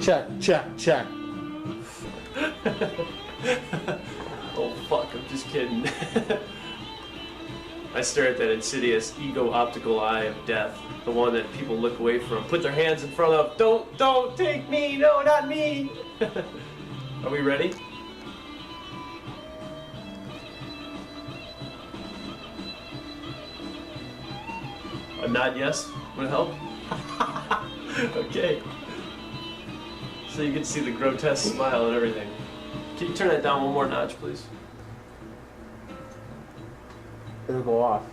Check, check, check. Oh fuck, I'm just kidding. I stare at that insidious ego-optical eye of death, the one that people look away from, put their hands in front of. Don't take me, no, not me. Are we ready? A nod yes would help. Okay. So you can see the grotesque smile and everything. Can you turn that down one more notch, please? It'll go off.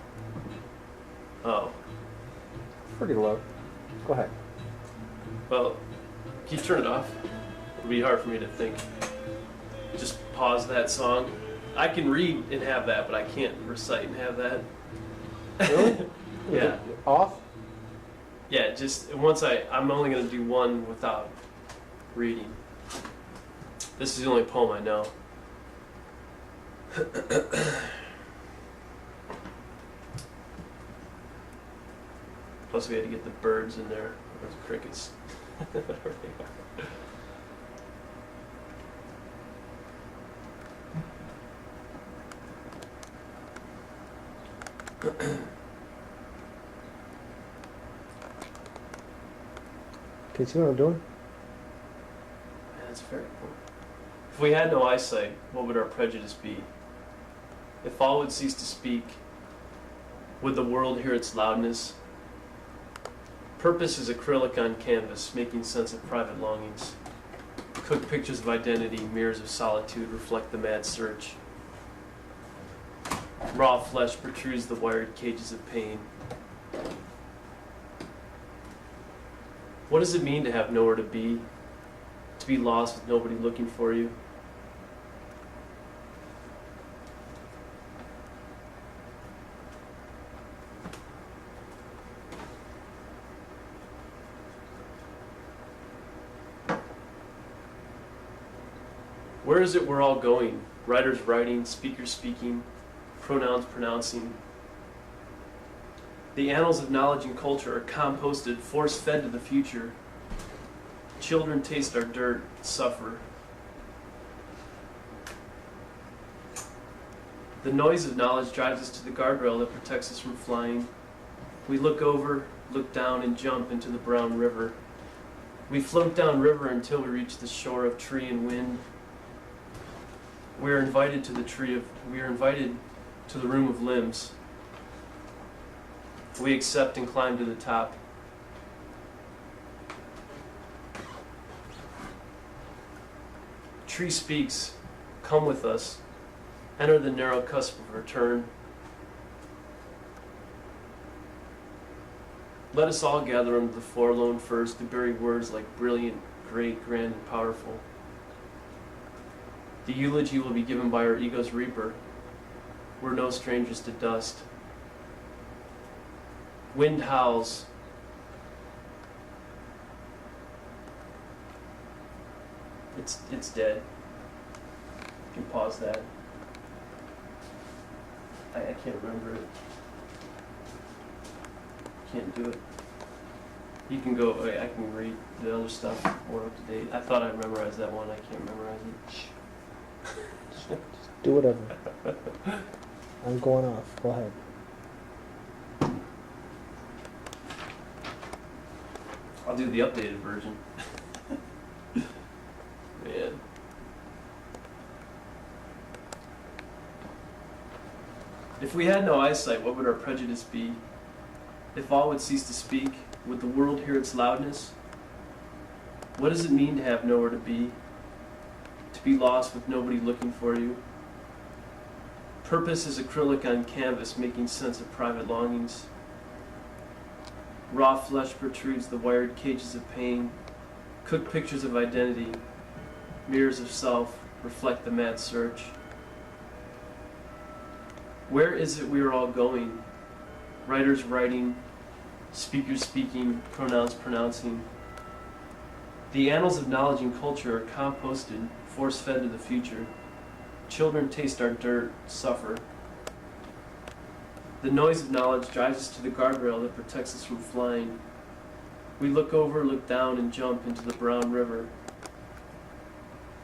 Oh. Pretty low. Go ahead. Well, can you turn it off? It'll be hard for me to think. Just pause that song. I can read and have that, but I can't recite and have that. Really? Yeah. Off? Yeah, just once I'm only going to do one without reading. This is the only poem I know. Plus we had to get the birds in there, or the crickets. Whatever they are. Can you see what I'm doing? Yeah, that's very cool. If we had no eyesight, what would our prejudice be? If all would cease to speak, would the world hear its loudness? Purpose is acrylic on canvas, making sense of private longings. Cooked pictures of identity, mirrors of solitude, reflect the mad search. Raw flesh protrudes the wired cages of pain. What does it mean to have nowhere to be lost with nobody looking for you? Where is it we're all going? Writers writing, speakers speaking, pronouns pronouncing. The annals of knowledge and culture are composted, force-fed to the future. Children taste our dirt, suffer. The noise of knowledge drives us to the guardrail that protects us from flying. We look over, look down, and jump into the brown river. We float down river until we reach the shore of tree and wind. We are invited to the room of limbs. We accept and climb to the top. Tree speaks, come with us, enter the narrow cusp of return. Let us all gather under the forlorn firs to bury words like brilliant, great, grand, and powerful. The eulogy will be given by our ego's reaper. We're no strangers to dust. Wind howls. It's dead. You can pause that. I can't remember it. Can't do it. You can go, I can read the other stuff more up to date. I thought I memorized that one, I can't memorize it. Just do whatever. I'm going off. Go ahead. I'll do the updated version. Man. If we had no eyesight, what would our prejudice be? If all would cease to speak, would the world hear its loudness? What does it mean to have nowhere to be? To be lost with nobody looking for you? Purpose is acrylic on canvas, making sense of private longings. Raw flesh protrudes the wired cages of pain. Cooked pictures of identity, mirrors of self, reflect the mad search. Where is it we are all going? Writers writing, speakers speaking, pronouns pronouncing. The annals of knowledge and culture are composted, force-fed to the future. Children taste our dirt, suffer. The noise of knowledge drives us to the guardrail that protects us from flying. We look over, look down, and jump into the brown river.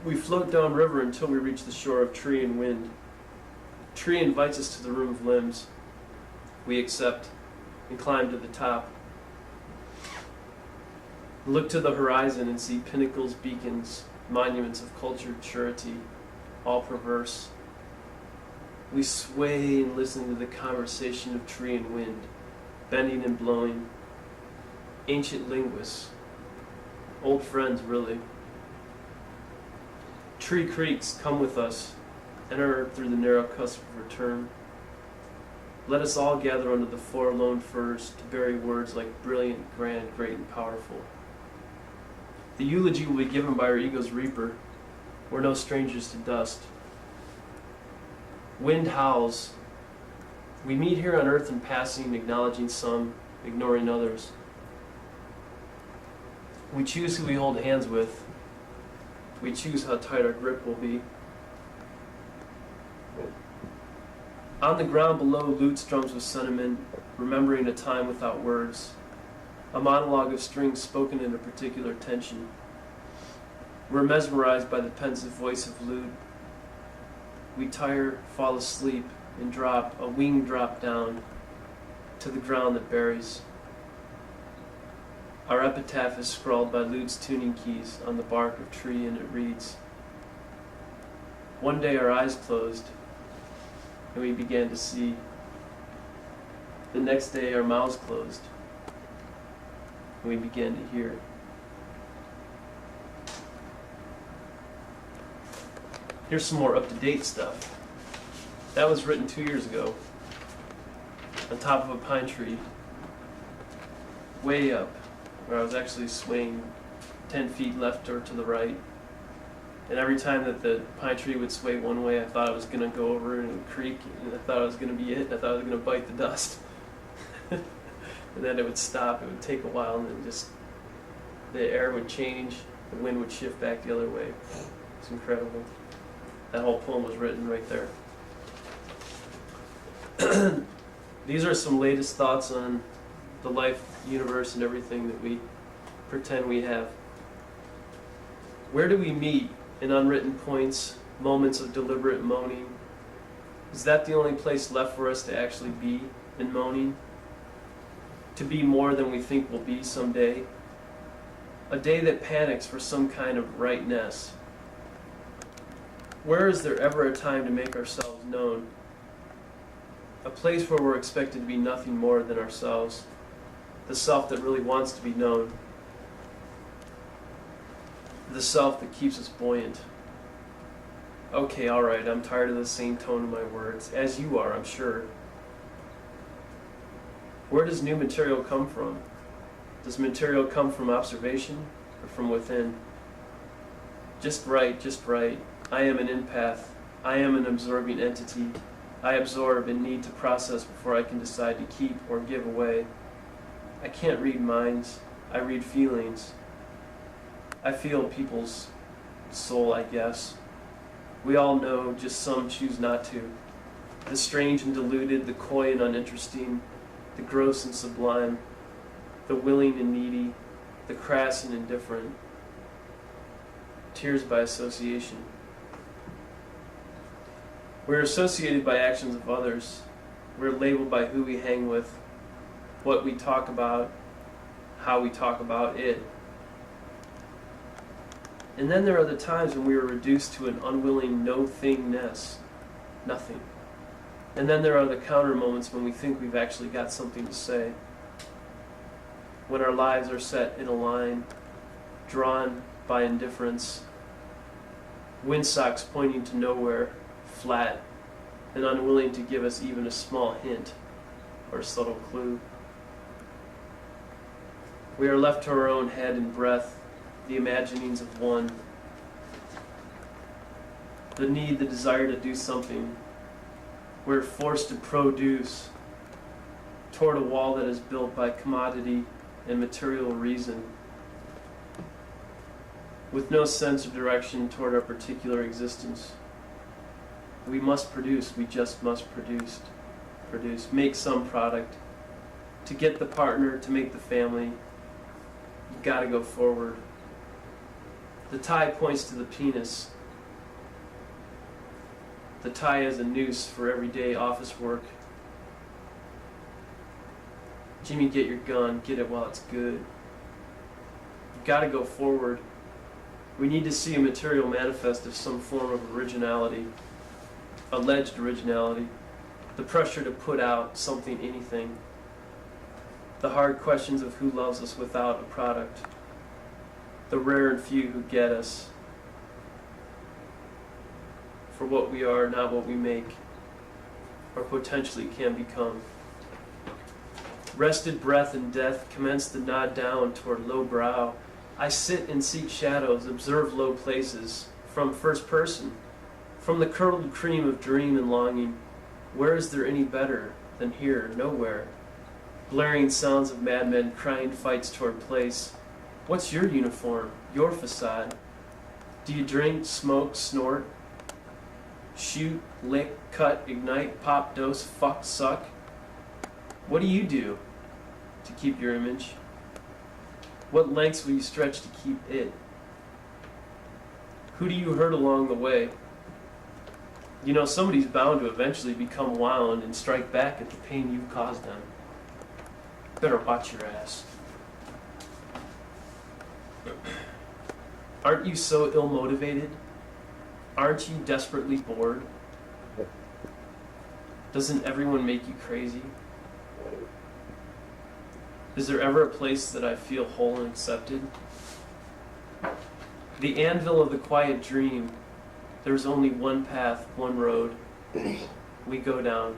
We float downriver until we reach the shore of tree and wind. Tree invites us to the room of limbs. We accept and climb to the top. Look to the horizon and see pinnacles, beacons, monuments of cultured surety, all perverse. We sway and listen to the conversation of tree and wind, bending and blowing. Ancient linguists, old friends really. Tree creeks, come with us, enter through the narrow cusp of return. Let us all gather under the four lone firs to bury words like brilliant, grand, great, and powerful. The eulogy will be given by our ego's reaper. We're no strangers to dust. Wind howls. We meet here on earth in passing, acknowledging some, ignoring others. We choose who we hold hands with. We choose how tight our grip will be. On the ground below, lute strums with sentiment, remembering a time without words. A monologue of strings spoken in a particular tension. We're mesmerized by the pensive voice of lute. We tire, fall asleep, and drop, a wing drop down to the ground that buries. Our epitaph is scrawled by lute's tuning keys on the bark of tree, and it reads, one day our eyes closed, and we began to see. The next day our mouths closed, and we began to hear. Here's some more up-to-date stuff. That was written 2 years ago, on top of a pine tree, way up, where I was actually swaying 10 feet left or to the right. And every time that the pine tree would sway one way, I thought I was going to go over in a creek, and I thought it was going to be it. I thought I was going to bite the dust. And then it would stop. It would take a while, and then just the air would change, the wind would shift back the other way. It's incredible. That whole poem was written right there. These are some latest thoughts on the life, universe, and everything that we pretend we have. Where do we meet in unwritten points, moments of deliberate moaning? Is that the only place left for us to actually be in moaning? To be more than we think we'll be someday? A day that panics for some kind of rightness. Where is there ever a time to make ourselves known? A place where we're expected to be nothing more than ourselves, the self that really wants to be known, the self that keeps us buoyant. Okay, alright, I'm tired of the same tone of my words, as you are, I'm sure. Where does new material come from? Does material come from observation or from within? Just right, just right. I am an empath. I am an absorbing entity. I absorb and need to process before I can decide to keep or give away. I can't read minds. I read feelings. I feel people's soul, I guess. We all know, just some choose not to. The strange and deluded, the coy and uninteresting, the gross and sublime, the willing and needy, the crass and indifferent. Tears by association. We're associated by actions of others. We're labeled by who we hang with, what we talk about, how we talk about it. And then there are the times when we are reduced to an unwilling no-thingness, nothing. And then there are the counter moments when we think we've actually got something to say. When our lives are set in a line, drawn by indifference, windsocks pointing to nowhere, flat, and unwilling to give us even a small hint or a subtle clue. We are left to our own head and breath, the imaginings of one, the need, the desire to do something. We're forced to produce toward a wall that is built by commodity and material reason, with no sense of direction toward our particular existence. We must produce, we just must produce, make some product. To get the partner, to make the family, you've got to go forward. The tie points to the penis, The tie is a noose for everyday office work. Jimmy, get your gun. Get it while it's good. You've got to go forward. We need to see a material manifest of some form of originality, alleged originality, the pressure to put out something, anything, the hard questions of who loves us without a product, the rare and few who get us for what we are, not what we make, or potentially can become. Rested breath and death commence to nod down toward low brow. I sit and seek shadows, observe low places, from first person, from the curdled cream of dream and longing. Where is there any better than here? Nowhere. Blaring sounds of madmen crying fights toward place. What's your uniform, your facade? Do you drink, smoke, snort, shoot, lick, cut, ignite, pop, dose, fuck, suck? What do you do to keep your image? What lengths will you stretch to keep it? Who do you hurt along the way? You know, somebody's bound to eventually become wound and strike back at the pain you've caused them. Better watch your ass. Aren't you so ill-motivated? Aren't you desperately bored? Doesn't everyone make you crazy? Is there ever a place that I feel whole and accepted? The anvil of the quiet dream, there's only one path, one road. We go down.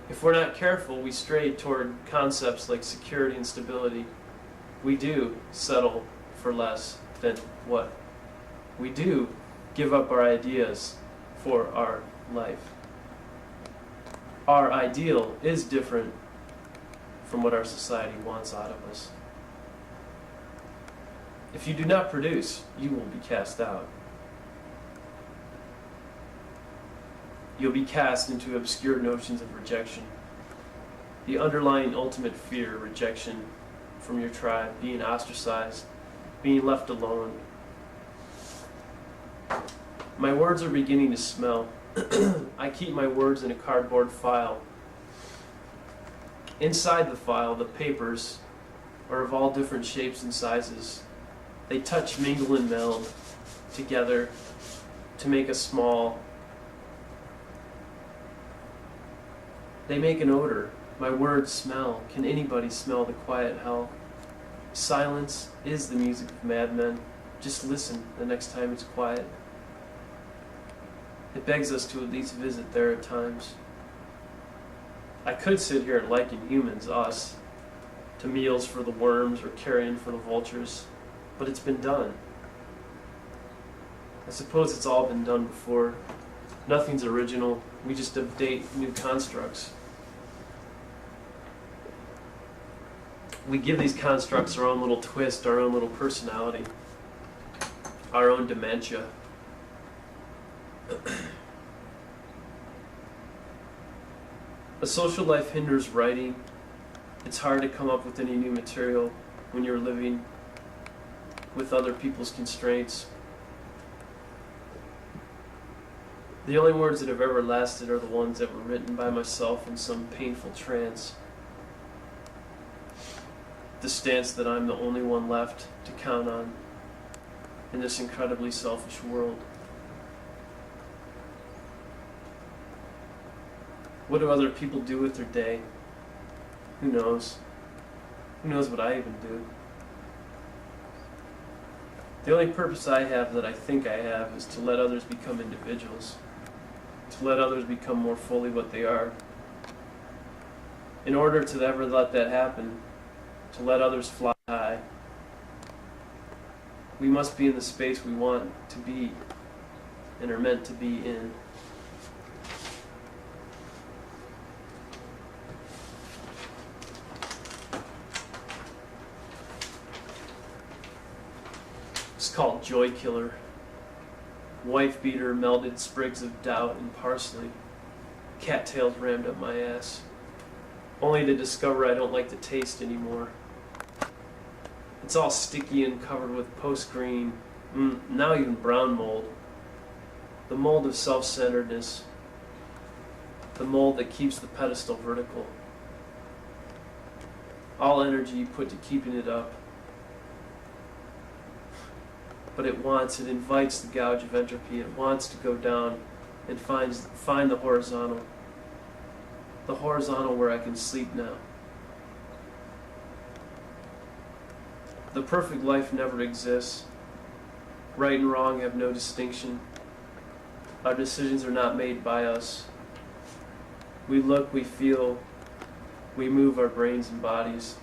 If we're not careful, we stray toward concepts like security and stability. We do settle for less than what? We do give up our ideas for our life. Our ideal is different from what our society wants out of us. If you do not produce, you will be cast out. You'll be cast into obscure notions of rejection. The underlying ultimate fear, rejection from your tribe, being ostracized, being left alone. My words are beginning to smell. I keep my words in a cardboard file. Inside the file, the papers are of all different shapes and sizes. They touch, mingle, and meld together to make a small. They make an odor. My words smell. Can anybody smell the quiet hell? Silence is the music of madmen. Just listen the next time it's quiet. It begs us to at least visit there at times. I could sit here and liken humans, us, to meals for the worms or carrion for the vultures, but it's been done. I suppose it's all been done before. Nothing's original. We just update new constructs. We give these constructs our own little twist, our own little personality, our own dementia. A social life hinders writing. It's hard to come up with any new material when you're living with other people's constraints. The only words that have ever lasted are the ones that were written by myself in some painful trance. The stance that I'm the only one left to count on in this incredibly selfish world. What do other people do with their day? Who knows? Who knows what I even do? The only purpose I have that I think I have is to let others become individuals, to let others become more fully what they are. In order to ever let that happen, to let others fly high, we must be in the space we want to be and are meant to be in. It's called Joy Killer. Wife beater, melded sprigs of doubt and parsley. Cattails rammed up my ass. Only to discover I don't like the taste anymore. It's all sticky and covered with post-green, now even brown mold. the mold of self-centeredness, the mold that keeps the pedestal vertical. All energy put to keeping it up. But it invites the gouge of entropy. It wants to go down and find the horizontal where I can sleep now. The perfect life never exists. Right and wrong have no distinction. Our decisions are not made by us. We look, we feel, we move our brains and bodies.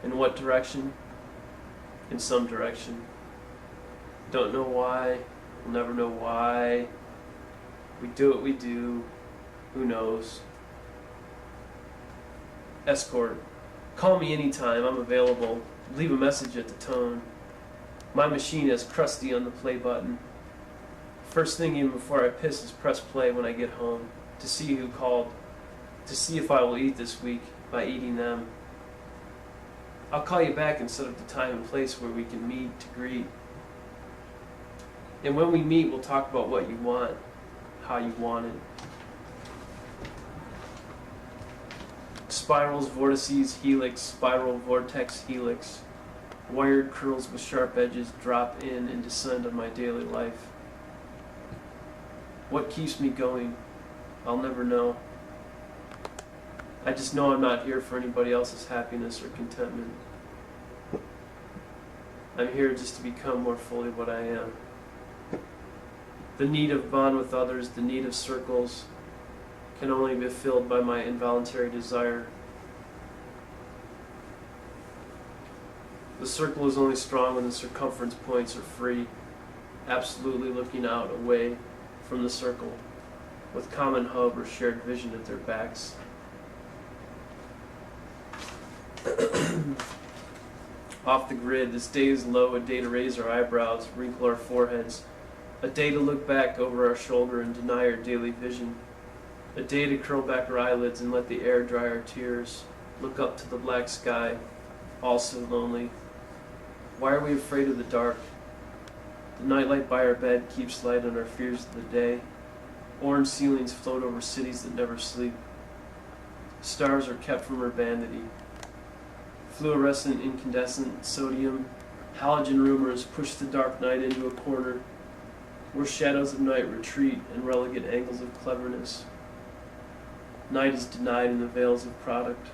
In what direction? In some direction. Don't know why. We'll never know why. We do what we do. Who knows? Escort. Call me anytime. I'm available. Leave a message at the tone. My machine has crusty on the play button. First thing even before I piss is press play when I get home. To see who called. To see if I will eat this week by eating them. I'll call you back and set up the time and place where we can meet to greet. And when we meet, we'll talk about what you want, how you want it. Spirals, vortices, helix, spiral, vortex, helix. Wired curls with sharp edges drop in and descend on my daily life. What keeps me going? I'll never know. I just know I'm not here for anybody else's happiness or contentment. I'm here just to become more fully what I am. The need of bond with others, the need of circles, can only be filled by my involuntary desire. The circle is only strong when the circumference points are free, absolutely looking out away from the circle, with common hub or shared vision at their backs. Off the grid, this day is low, a day to raise our eyebrows, wrinkle our foreheads, a day to look back over our shoulder and deny our daily vision, a day to curl back our eyelids and let the air dry our tears, look up to the black sky, all so lonely. Why are we afraid of the dark? The nightlight by our bed keeps light on our fears of the day. Orange ceilings float over cities that never sleep. Stars are kept from urbanity. Fluorescent, incandescent, sodium, halogen rumors push the dark night into a corner where shadows of night retreat and relegate angles of cleverness. Night is denied in the veils of product.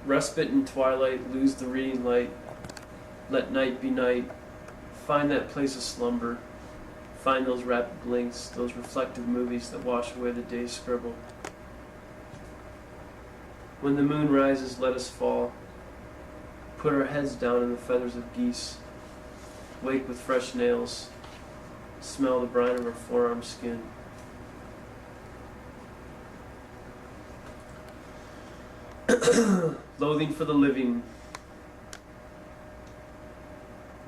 Respite in twilight, lose the reading light. Let night be night. Find that place of slumber. Find those rapid blinks, those reflective movies that wash away the day's scribble. When the moon rises, let us fall. Put our heads down in the feathers of geese. Wake with fresh nails. Smell the brine of our forearm skin. Loathing for the living.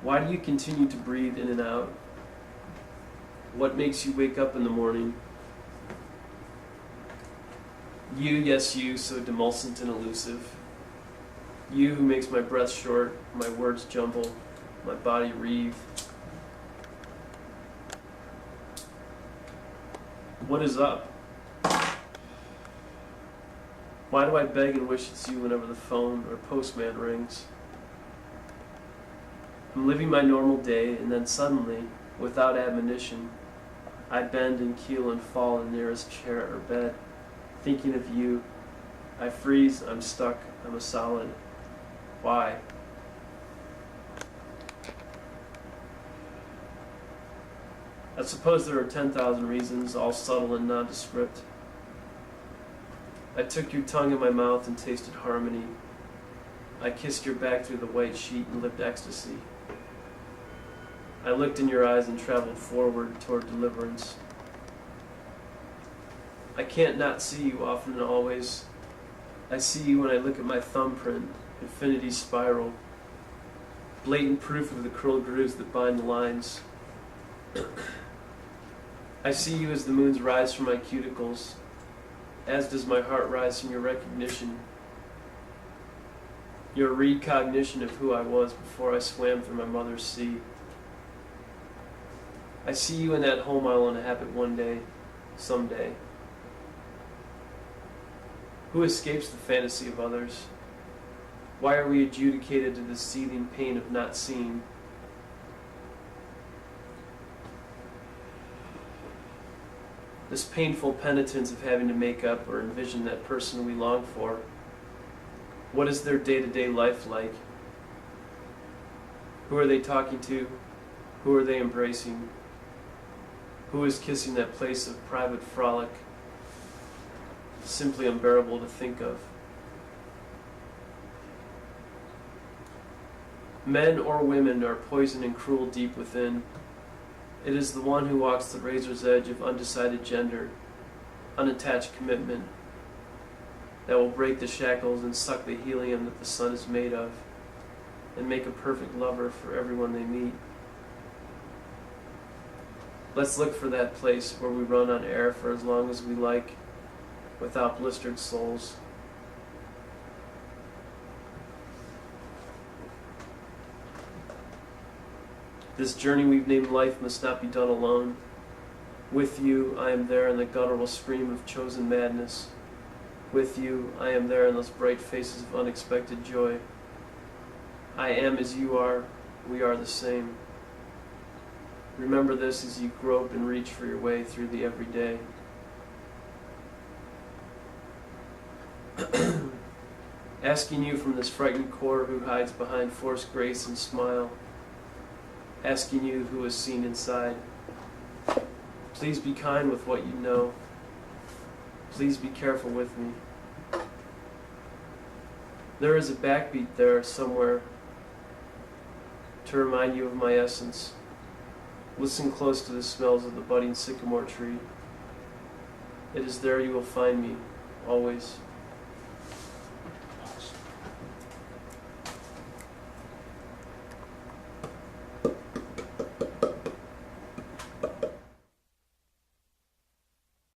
Why do you continue to breathe in and out? What makes you wake up in the morning? You, yes you, so demulcent and elusive. You who makes my breath short, my words jumble, my body reeve. What is up? Why do I beg and wish it's you whenever the phone or postman rings? I'm living my normal day, and then suddenly, without admonition, I bend and keel and fall in the nearest chair or bed, thinking of you. I freeze, I'm stuck, I'm a solid. Why? I suppose there are 10,000 reasons, all subtle and nondescript. I took your tongue in my mouth and tasted harmony. I kissed your back through the white sheet and lived ecstasy. I looked in your eyes and traveled forward toward deliverance. I can't not see you often and always. I see you when I look at my thumbprint, infinity spiral, blatant proof of the curled grooves that bind the lines. I see you as the moons rise from my cuticles, as does my heart rise from your recognition, your recognition of who I was before I swam through my mother's sea. I see you in that home I want to have it one day, someday. Who escapes the fantasy of others? Why are we adjudicated to the seething pain of not seeing? This painful penitence of having to make up or envision that person we long for. What is their day-to-day life like? Who are they talking to? Who are they embracing? Who is kissing that place of private frolic? Simply unbearable to think of. Men or women are poison and cruel deep within. It is the one who walks the razor's edge of undecided gender, unattached commitment, that will break the shackles and suck the helium that the sun is made of, and make a perfect lover for everyone they meet. Let's look for that place where we run on air for as long as we like, without blistered souls. This journey we've named life must not be done alone. With you, I am there in the guttural scream of chosen madness. With you, I am there in those bright faces of unexpected joy. I am as you are, we are the same. Remember this as you grope and reach for your way through the everyday. Asking you from this frightened core who hides behind forced grace and smile. Asking you who is seen inside. Please be kind with what you know. Please be careful with me. There is a backbeat there somewhere to remind you of my essence. Listen close to the smells of the budding sycamore tree. It is there you will find me, always.